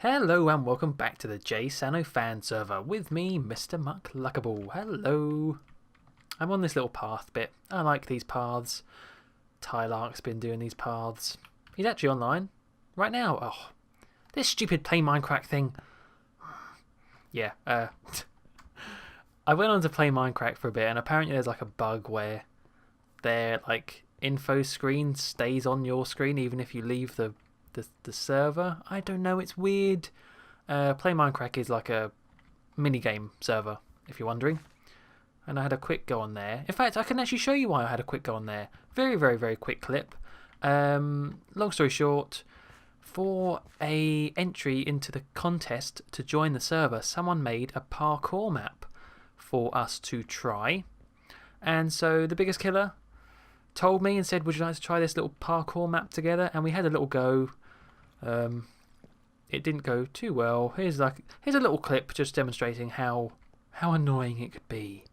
Hello and welcome back to the JSano fan server with me, Mr. Muckluckable. Hello. I'm on this little path bit. I like these paths. Tylark's been doing these paths. He's actually online right now. Oh, this stupid play Minecraft thing. Yeah, I went on to play Minecraft for a bit and apparently there's like a bug where their like info screen stays on your screen even if you leave the server. I don't know, it's weird. Play Minecraft is like a minigame server, if you're wondering. And I had a quick go on there. In fact, I can actually show you why I had a quick go on there. Very, very, very quick clip. Long story short, for a entry into the contest to join the server, someone made a parkour map for us to try. And so the biggheest killer told me and said, would you like to try this little parkour map together? And we had a little go. It didn't go too well. Here's a little clip just demonstrating how annoying it could be.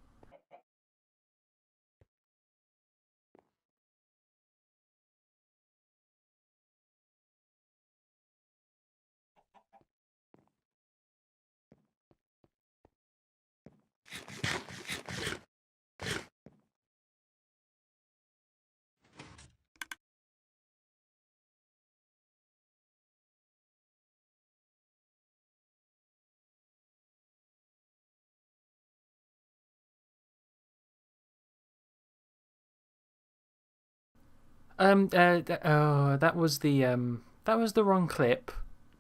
That was the wrong clip.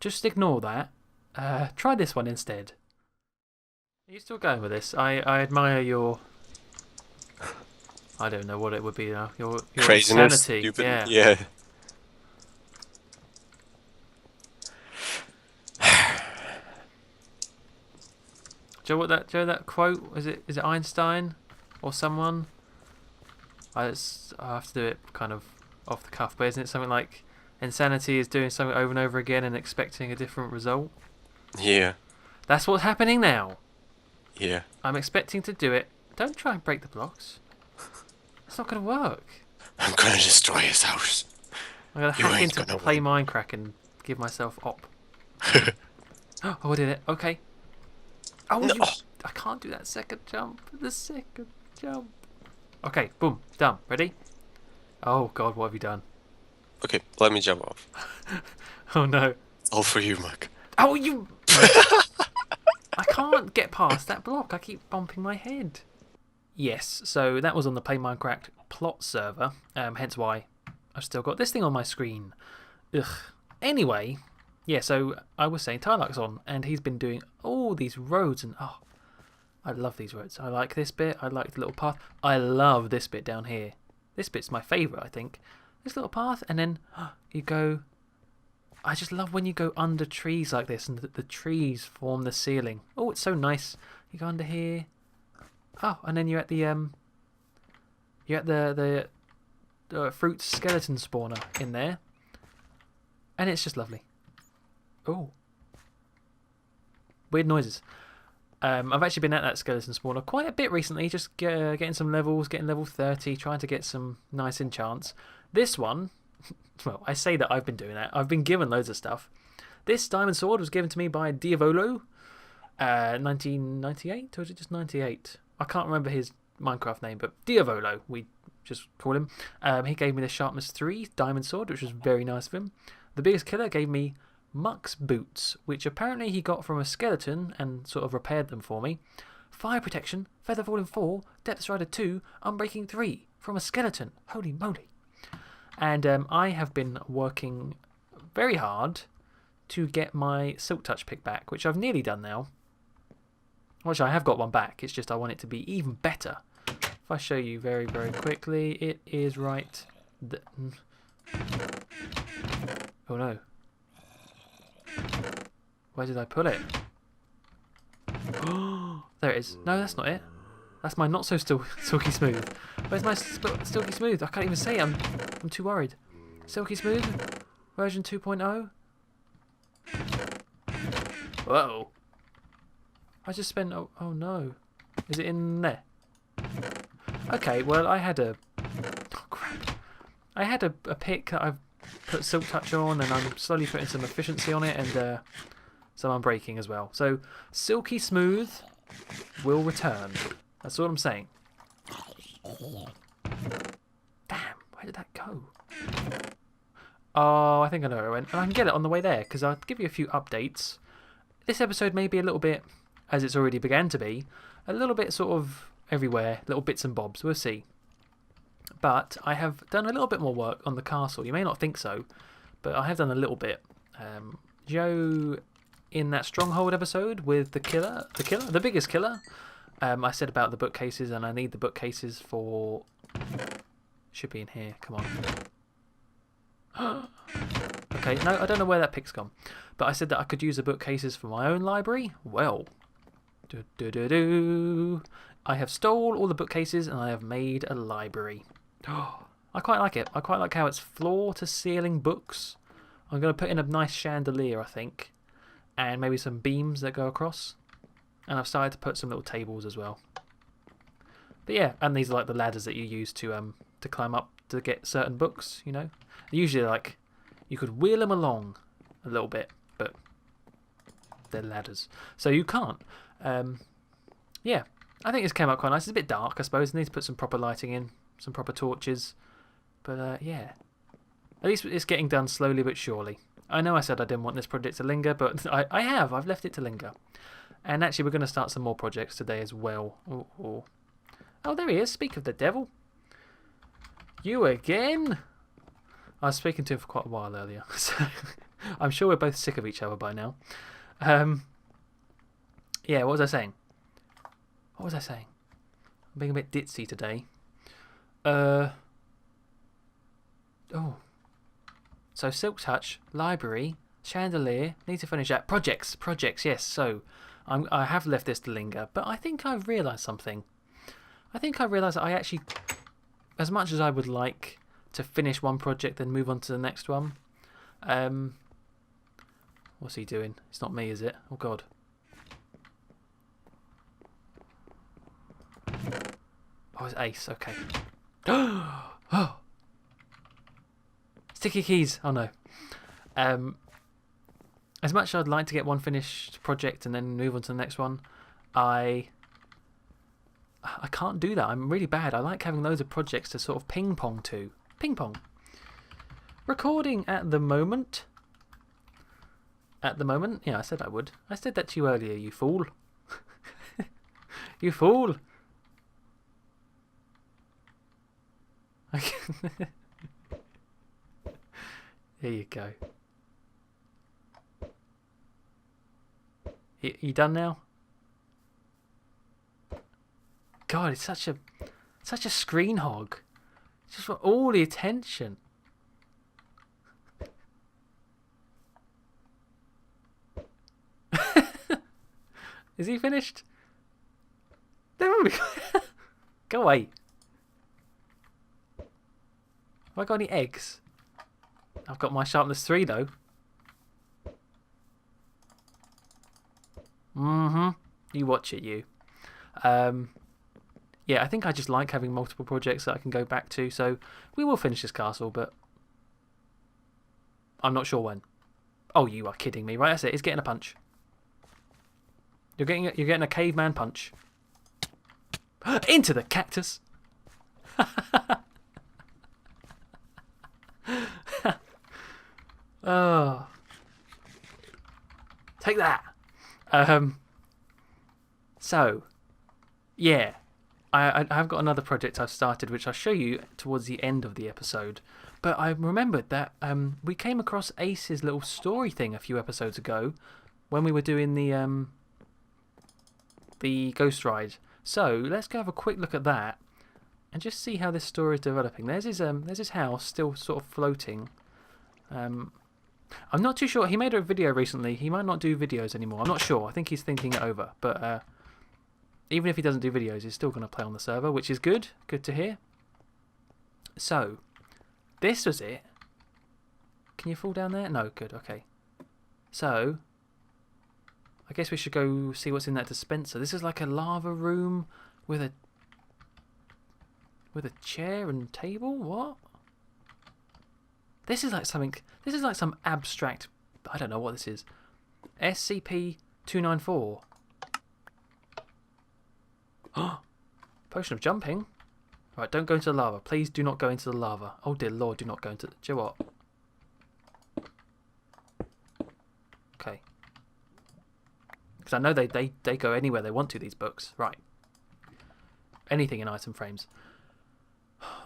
Just ignore that. Try this one instead. Are you still going with this? I admire your. I don't know what it would be now. Your Craziness, insanity. stupid. Yeah. Yeah. Do you know that quote? Is it Einstein or someone? I have to do it kind of off the cuff, but isn't it something like insanity is doing something over and over again and expecting a different result? Yeah. That's what's happening now. Yeah. I'm expecting to do it. Don't try and break the blocks. It's not going to work. I'm gonna destroy his house. I'm going to You hack ain't into gonna play win. Minecraft and give myself op. Oh, I did it. Okay. Oh, No. I can't do that second jump. The second jump. Okay, boom. Done. Ready? Oh, God, what have you done? Okay, let me jump off. Oh, no. All for you, Muck. Oh, you... I can't get past that block. I keep bumping my head. Yes, so that was on the Play Minecraft plot server, hence why I've still got this thing on my screen. Ugh. Anyway, yeah, so I was saying Tylark's on, and he's been doing all these roads, and oh, I love these roads. I like this bit. I like the little path. I love this bit down here. This bit's my favourite, I think. This little path, and then you go... I just love when you go under trees like this, and the trees form the ceiling. Oh, it's so nice. You go under here. Oh, and then you're at the fruit skeleton spawner in there, and it's just lovely. Oh, weird noises. I've actually been at that skeleton spawner quite a bit recently, just getting some levels, getting level 30, trying to get some nice enchants. This one, well, I say that I've been doing that. I've been given loads of stuff. This diamond sword was given to me by Diavolo, 1998, or was it just 98? I can't remember his Minecraft name, but Diavolo, we just call him. He gave me the sharpness 3 diamond sword, which was very nice of him. The biggest killer gave me Muck's boots, which apparently he got from a skeleton and sort of repaired them for me. Fire protection, feather falling 4, depth strider 2, unbreaking 3 from a skeleton. Holy moly! And I have been working very hard to get my Silk Touch pick back, which I've nearly done now. Which I have got one back, it's just I want it to be even better. If I show you very, very quickly, it is right there. Oh no. Where did I put it? Oh, there it is. No, that's not it. That's my not so silky smooth. Where's my silky smooth? I can't even say it. I'm too worried. Silky smooth version 2.0. Whoa. I just spent... Oh no. Is it in there? Okay, well, I had a... Oh, crap. I had a pick that I've put Silk Touch on, and I'm slowly putting some efficiency on it, and some unbreaking as well. So silky smooth will return. That's all I'm saying. Damn, where did that go? Oh, I think I know where it went. And I can get it on the way there, because I'll give you a few updates. This episode may be a little bit, as it's already began to be, a little bit sort of everywhere, little bits and bobs. We'll see. But I have done a little bit more work on the castle. You may not think so, but I have done a little bit. Joe, in that Stronghold episode with the biggest killer, I said about the bookcases, and I need the bookcases for... Should be in here. Come on. Okay, no, I don't know where that pick's gone. But I said that I could use the bookcases for my own library. Well, I have stole all the bookcases and I have made a library. I quite like it. I quite like how it's floor-to-ceiling books. I'm going to put in a nice chandelier, I think. And maybe some beams that go across. And I've started to put some little tables as well. But yeah, and these are like the ladders that you use to climb up to get certain books, you know. Usually, like, you could wheel them along a little bit, but they're ladders. So you can't. Yeah, I think this came out quite nice. It's a bit dark, I suppose. I need to put some proper lighting in, some proper torches. But yeah, at least it's getting done slowly but surely. I know I said I didn't want this project to linger, but I have. I've left it to linger. And actually, we're going to start some more projects today as well. Oh, there he is. Speak of the devil. You again? I was speaking to him for quite a while earlier, so I'm sure we're both sick of each other by now. Yeah, what was I saying? I'm being a bit ditzy today. Oh. So Silk Touch, library, chandelier, need to finish that. Projects, yes. So I have left this to linger, but I think I've realised something. I think I realised that I actually, as much as I would like to finish one project then move on to the next one. What's he doing? It's not me, is it? Oh God. Oh, it's Ace. Okay. Oh. Sticky keys. Oh no. As much as I'd like to get one finished project and then move on to the next one, I can't do that. I'm really bad. I like having loads of projects to sort of ping pong to. Ping pong. Recording at the moment. Yeah, I said I would. I said that to you earlier, you fool. You fool. Here you go. You done now? God, it's such a screen hog. Just want all the attention. Is he finished? Go away. Have I got any eggs? I've got my sharpness 3 though. You watch it, you. Yeah, I think I just like having multiple projects that I can go back to. So we will finish this castle, but I'm not sure when. Oh, you are kidding me, right? That's it. It's getting a punch. You're getting a caveman punch. Into the cactus. Oh, take that. So, yeah, I have got another project I've started, which I'll show you towards the end of the episode. But I remembered that we came across Ace's little story thing a few episodes ago when we were doing the Ghost Ride. So let's go have a quick look at that and just see how this story is developing. There's his house still sort of floating. I'm not too sure. He made a video recently. He might not do videos anymore. I'm not sure. I think he's thinking it over. But even if he doesn't do videos, he's still going to play on the server, which is good. Good to hear. So, this was it. Can you fall down there? No, good. Okay. So, I guess we should go see what's in that dispenser. This is like a lava room with a chair and table. What? This is like something. This is like some abstract. I don't know what this is. SCP-294. Potion of jumping. Right, don't go into the lava. Please do not go into the lava. Oh dear lord, do not go into the... Do you know what? Okay. Because I know they go anywhere they want to, these books. Right. Anything in item frames.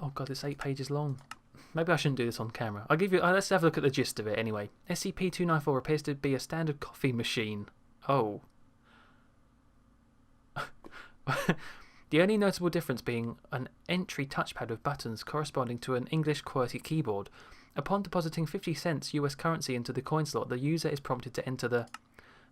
Oh god, it's 8 pages long. Maybe I shouldn't do this on camera. I'll give you... let's have a look at the gist of it anyway. SCP-294 appears to be a standard coffee machine. Oh. The only notable difference being an entry touchpad with buttons corresponding to an English QWERTY keyboard. Upon depositing 50 cents US currency into the coin slot, the user is prompted to enter the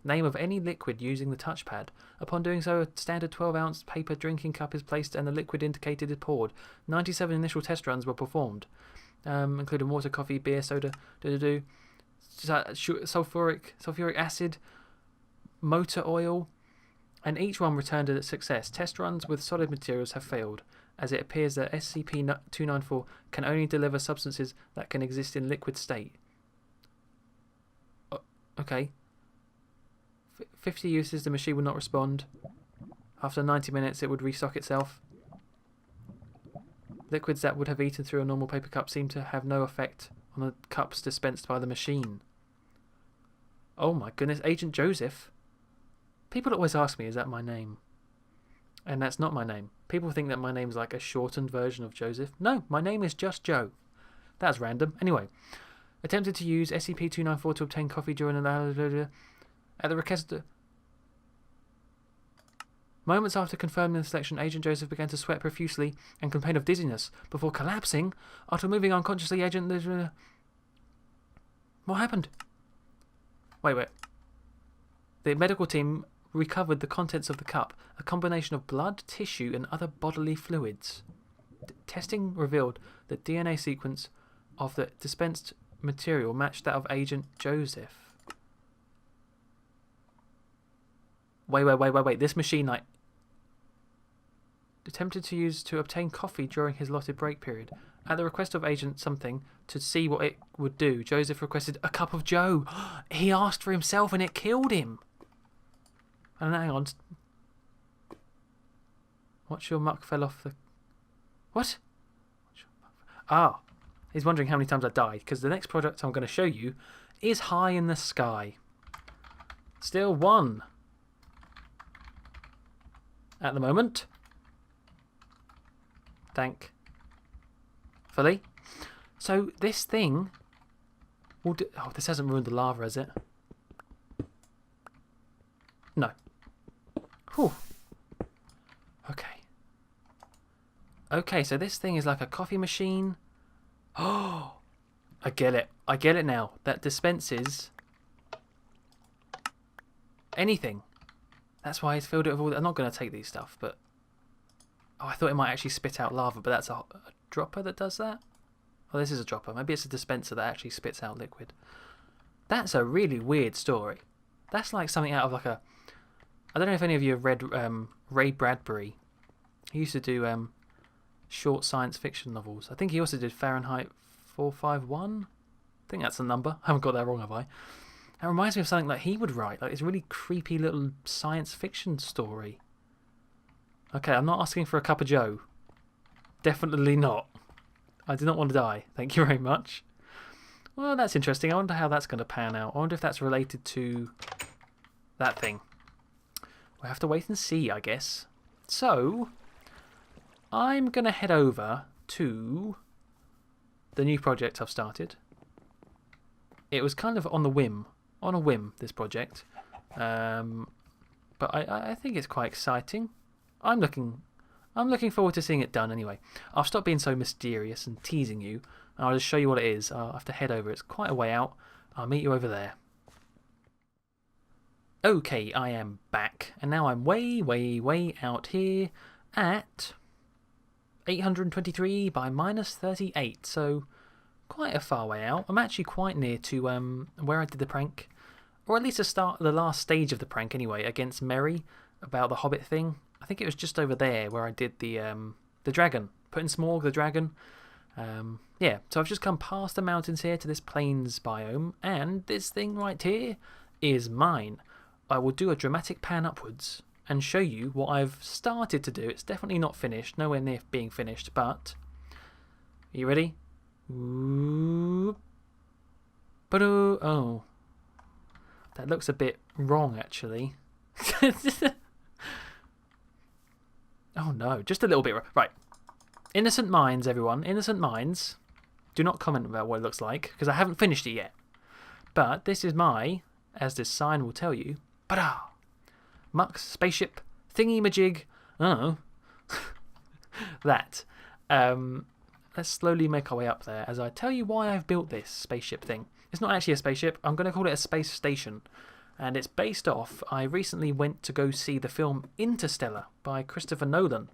name of any liquid using the touchpad. Upon doing so, a standard 12-ounce paper drinking cup is placed and the liquid indicated is poured. 97 initial test runs were performed, including water, coffee, beer, soda, sulfuric acid, motor oil, and each one returned a success. Test runs with solid materials have failed, as it appears that SCP-294 can only deliver substances that can exist in liquid state. Okay. 50 uses, the machine would not respond. After 90 minutes, it would restock itself. Liquids that would have eaten through a normal paper cup seem to have no effect on the cups dispensed by the machine. Oh my goodness, Agent Joseph. People always ask me, is that my name? And that's not my name. People think that my name is like a shortened version of Joseph. No, my name is just Joe. That's random. Anyway, attempted to use SCP-294 to obtain coffee during at the request. Moments after confirming the selection, Agent Joseph began to sweat profusely and complain of dizziness before collapsing after moving unconsciously. Agent, what happened? Wait. The medical team recovered the contents of the cup, a combination of blood, tissue, and other bodily fluids. Testing revealed the DNA sequence of the dispensed material matched that of Agent Joseph. Wait. This machine, like, attempted to use to obtain coffee during his allotted break period. At the request of Agent something to see what it would do, Joseph requested a cup of Joe. He asked for himself and it killed him. And hang on. Watch your muck fell off the... What? Ah. He's wondering how many times I died, because the next product I'm going to show you is high in the sky. Still 1. At the moment. Thankfully. So this thing will do... Oh, this hasn't ruined the lava, has it? No. Whew. Okay, so this thing is like a coffee machine. Oh, I get it. I get it now. That dispenses anything. That's why it's filled it with all that. I'm not going to take these stuff, but... Oh, I thought it might actually spit out lava, but that's a dropper that does that? Oh, this is a dropper. Maybe it's a dispenser that actually spits out liquid. That's a really weird story. That's like something out of like a... I don't know if any of you have read Ray Bradbury. He used to do short science fiction novels. I think he also did Fahrenheit 451. I think that's the number. I haven't got that wrong, have I? That reminds me of something like he would write. Like, it's a really creepy little science fiction story. Okay, I'm not asking for a cup of Joe. Definitely not. I do not want to die. Thank you very much. Well, that's interesting. I wonder how that's going to pan out. I wonder if that's related to that thing. We'll have to wait and see, I guess. So, I'm going to head over to the new project I've started. It was kind of on a whim, this project. But I think it's quite exciting. I'm looking forward to seeing it done anyway. I'll stop being so mysterious and teasing you, and I'll just show you what it is. I'll have to head over. It's quite a way out. I'll meet you over there. Okay, I am back, and now I'm way out here at 823 by -38, so quite a far way out. I'm actually quite near to where I did the prank, or at least the last stage of the prank anyway, against Mary about the Hobbit thing. I think it was just over there where I did the dragon, putting Smorg the dragon. Yeah, so I've just come past the mountains here to this plains biome, and this thing right here is mine. I will do a dramatic pan upwards and show you what I've started to do. It's definitely not finished, nowhere near being finished, but... Are you ready? Ooh. Oh. That looks a bit wrong, actually. Oh no, just a little bit. Right. Innocent minds, everyone. Innocent minds. Do not comment about what it looks like, because I haven't finished it yet. But this is my, as this sign will tell you, Muck's spaceship thingy-majig. Oh. That. Let's slowly make our way up there as I tell you why I've built this spaceship thing. It's not actually a spaceship. I'm going to call it a space station. And it's based off, I recently went to go see the film Interstellar by Christopher Nolan.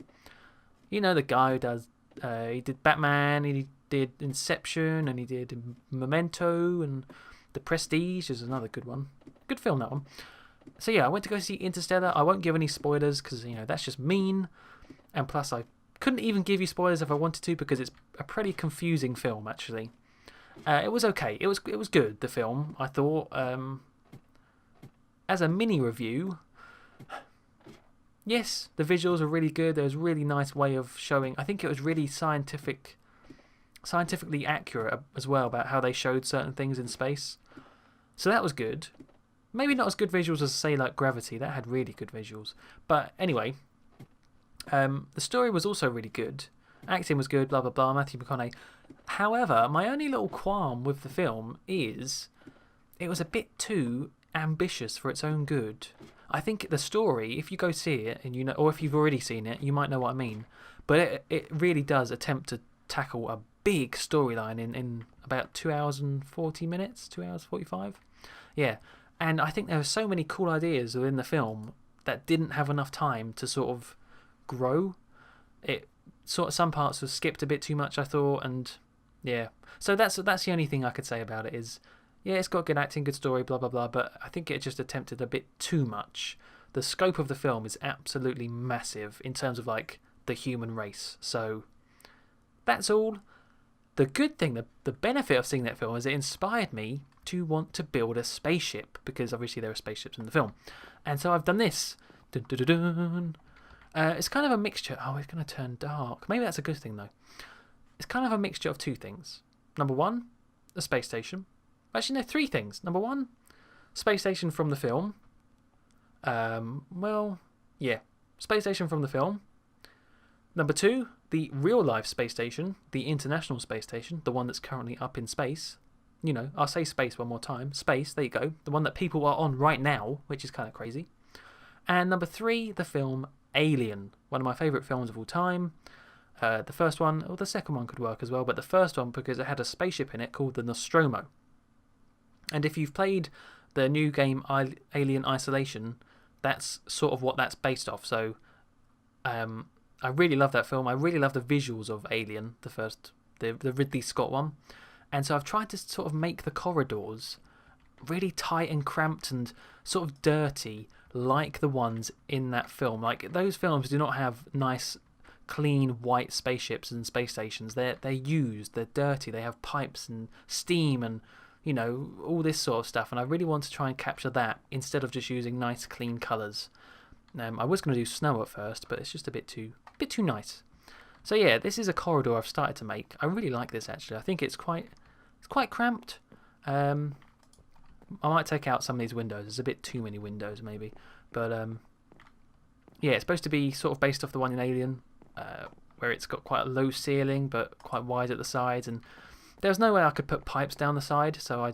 You know, the guy who does, he did Batman, he did Inception, and he did Memento, and The Prestige is another good one. Good film, that one. So yeah, I went to go see Interstellar. I won't give any spoilers because, you know, that's just mean. And plus, I couldn't even give you spoilers if I wanted to because it's a pretty confusing film, actually. It was okay. It was good, the film, I thought. As a mini review, yes, the visuals are really good. There was a really nice way of showing. I think it was really scientifically accurate as well about how they showed certain things in space. So that was good. Maybe not as good visuals as, say, like Gravity. That had really good visuals. But anyway, the story was also really good. Acting was good, blah, blah, blah, Matthew McConaughey. However, my only little qualm with the film is it was a bit too ambitious for its own good. I think the story, if you go see it, and you know, or if you've already seen it, you might know what I mean. But it really does attempt to tackle a big storyline in about 2 hours and 40 minutes, 2 hours 45. Yeah, and I think there were so many cool ideas within the film that didn't have enough time to sort of grow. It sort of, some parts were skipped a bit too much, I thought, and yeah. So that's the only thing I could say about it is, yeah, it's got good acting, good story, blah, blah, blah, but I think it just attempted a bit too much. The scope of the film is absolutely massive in terms of, like, the human race. So that's all. The good thing, the benefit of seeing that film is it inspired me to want to build a spaceship, because obviously there are spaceships in the film. And so I've done this. Dun, dun, dun, dun. It's kind of a mixture. Oh, it's going to turn dark. Maybe that's a good thing, though. It's kind of a mixture of two things. Number one, a space station. Actually, no, three things. Number one, space station from the film. Well, yeah, space station from the film. Number two, the real-life space station, the International Space Station, the one that's currently up in space. You know, I'll say space one more time. Space, there you go. The one that people are on right now, which is kind of crazy. And number three, the film Alien, one of my favourite films of all time. The first one, or the second one could work as well, but the first one because it had a spaceship in it called the Nostromo. And if you've played the new game Alien Isolation, that's sort of what that's based off. So I really love that film. I really love the visuals of Alien, the Ridley Scott one. And so I've tried to sort of make the corridors really tight and cramped and sort of dirty like the ones in that film. Like, those films do not have nice, clean, white spaceships and space stations. They're used, they're dirty, they have pipes and steam and, you know, all this sort of stuff, and I really want to try and capture that instead of just using nice clean colours. I was going to do snow at first, but it's just a bit too nice. So yeah, this is a corridor I've started to make. I really like this, actually. I think it's quite cramped. I might take out some of these windows. There's a bit too many windows, maybe. But yeah, it's supposed to be sort of based off the one in Alien, where it's got quite a low ceiling but quite wide at the sides, and there was no way I could put pipes down the side, so I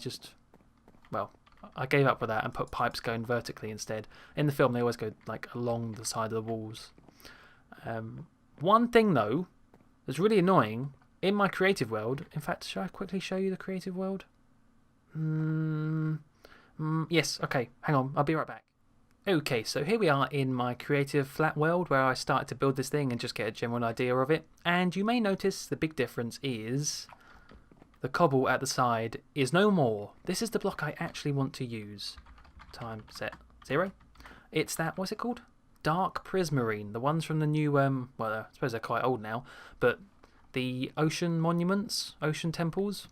gave up with that and put pipes going vertically instead. In the film, they always go like along the side of the walls. One thing, though, that's really annoying in my creative world. In fact, shall I quickly show you the creative world? Yes, okay, hang on, I'll be right back. Okay, so here we are in my creative flat world where I started to build this thing and just get a general idea of it. And you may notice the big difference is the cobble at the side is no more. This is the block I actually want to use. Time set 0. It's that, what's it called? Dark Prismarine. The ones from the new, well, I suppose they're quite old now, but the ocean monuments, ocean temples.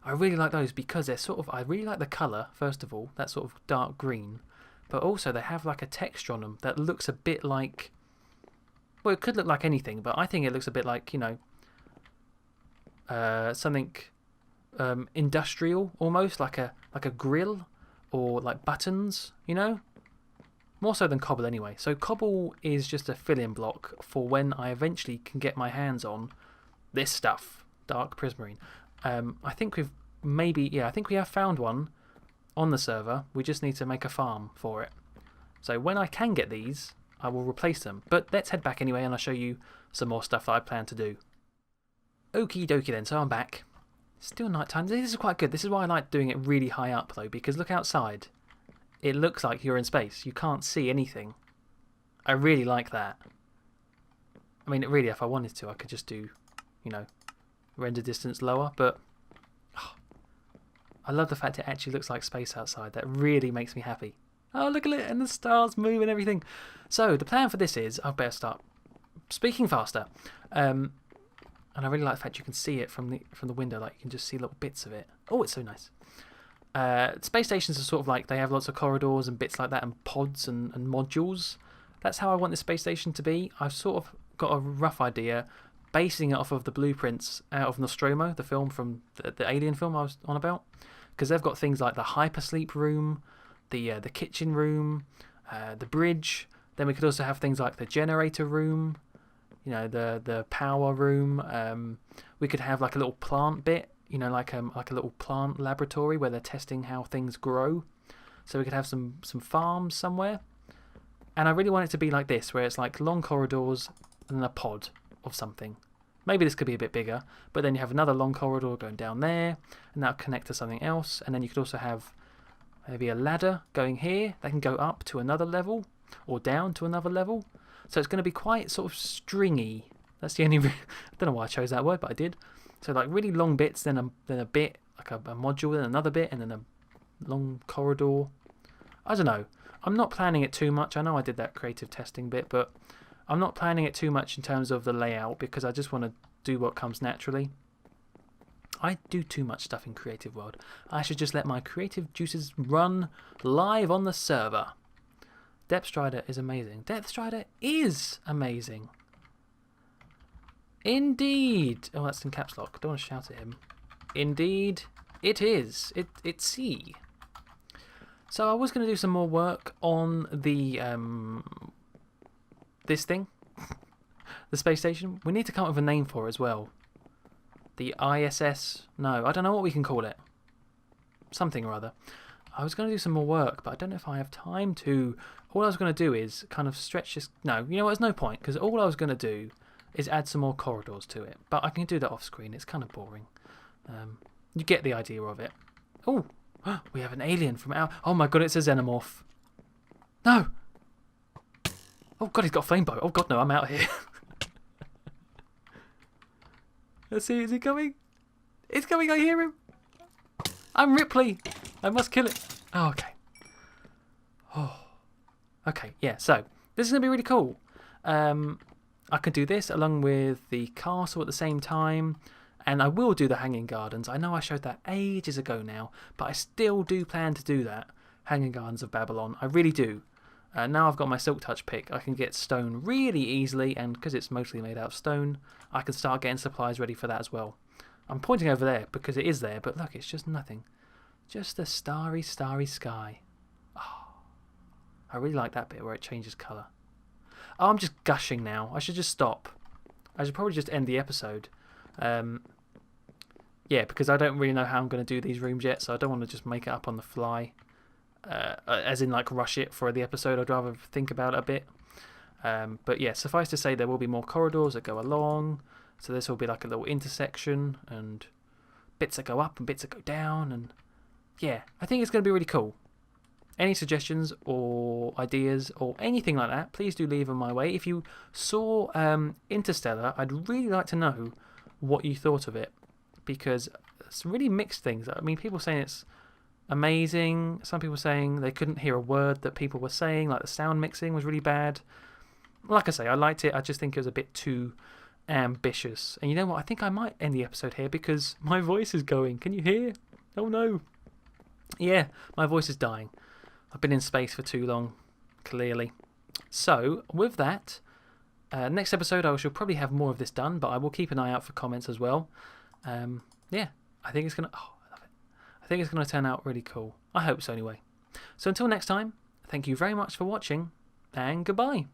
I really like those because they're sort of, I really like the colour, first of all, that sort of dark green, but also they have like a texture on them that looks a bit like, well, it could look like anything, but I think it looks a bit like, you know, something industrial almost, like a grill or like buttons, you know? More so than cobble anyway. So cobble is just a fill-in block for when I eventually can get my hands on this stuff, dark prismarine. I think we've I think we have found one on the server. We just need to make a farm for it. So when I can get these, I will replace them. But let's head back anyway and I'll show you some more stuff that I plan to do. Okie dokie then, so I'm back. Still night time. This is quite good. This is why I like doing it really high up though, because look outside. It looks like you're in space. You can't see anything. I really like that. I mean, really, if I wanted to, I could just do, you know, render distance lower, but I love the fact it actually looks like space outside. That really makes me happy. Oh, look at it, and the stars move and everything. So the plan for this is, I better start speaking faster. And I really like the fact you can see it from the window, like you can just see little bits of it. Oh, it's so nice. Space stations are sort of like, they have lots of corridors and bits like that and pods and modules. That's how I want this space station to be. I've sort of got a rough idea, basing it off of the blueprints out of Nostromo, the film from the Alien film I was on about. Because they've got things like the hypersleep room, the kitchen room, the bridge. Then we could also have things like the generator room, you know, the power room. We could have like a little plant bit, you know, like a little plant laboratory where they're testing how things grow. So we could have some farms somewhere. And I really want it to be like this, where it's like long corridors and then a pod of something. Maybe this could be a bit bigger, but then you have another long corridor going down there, and that'll connect to something else. And then you could also have maybe a ladder going here that can go up to another level, or down to another level. So it's going to be quite sort of stringy. That's the only I don't know why I chose that word, but I did. So like really long bits, then a bit, like a module, then another bit, and then a long corridor. I don't know. I'm not planning it too much. I know I did that creative testing bit, but I'm not planning it too much in terms of the layout because I just want to do what comes naturally. I do too much stuff in Creative World. I should just let my creative juices run live on the server. Depth Strider is amazing. Depth Strider is amazing. Indeed. Oh, that's in caps lock. Don't want to shout at him. Indeed, it is. It's C. So I was going to do some more work on the this thing, the space station. We need to come up with a name for it as well. The ISS. No, I don't know what we can call it. Something or other. I was going to do some more work, but I don't know if I have time to. All I was going to do is kind of stretch this. No, you know what? There's no point because all I was going to do is add some more corridors to it. But I can do that off screen. It's kind of boring. You get the idea of it. Oh, we have an alien from out. Oh my god, it's a xenomorph. No. Oh god, he's got a flame bow. Oh god, no, I'm out here. Let's see, is he coming? It's coming, I hear him. I'm Ripley. I must kill it. Oh, okay. Oh. Okay, yeah, so this is going to be really cool. I can do this along with the castle at the same time. And I will do the Hanging Gardens. I know I showed that ages ago now, but I still do plan to do that. Hanging Gardens of Babylon. I really do. Now I've got my Silk Touch pick, I can get stone really easily, and because it's mostly made out of stone, I can start getting supplies ready for that as well. I'm pointing over there because it is there, but look, it's just nothing. Just a starry, starry sky. Oh, I really like that bit where it changes colour. Oh, I'm just gushing now. I should just stop. I should probably just end the episode. Yeah, because I don't really know how I'm going to do these rooms yet, so I don't want to just make it up on the fly. As in, like, rush it for the episode. I'd rather think about it a bit. But yeah, suffice to say, there will be more corridors that go along. So this will be like a little intersection, and bits that go up and bits that go down. And yeah, I think it's going to be really cool. Any suggestions or ideas or anything like that, please do leave them my way. If you saw Interstellar, I'd really like to know what you thought of it, because it's really mixed things. I mean, people saying it's amazing. Some people saying they couldn't hear a word that people were saying, like the sound mixing was really bad. Like I say, I liked it. I just think it was a bit too ambitious. And you know what? I think I might end the episode here because my voice is going. Can you hear? Oh no. Yeah, my voice is dying. I've been in space for too long, clearly. So, with that, next episode I shall probably have more of this done, but I will keep an eye out for comments as well. Yeah, I think it's going to... Oh, I love it. I think it's going to turn out really cool. I hope so anyway. So until next time, thank you very much for watching, and goodbye.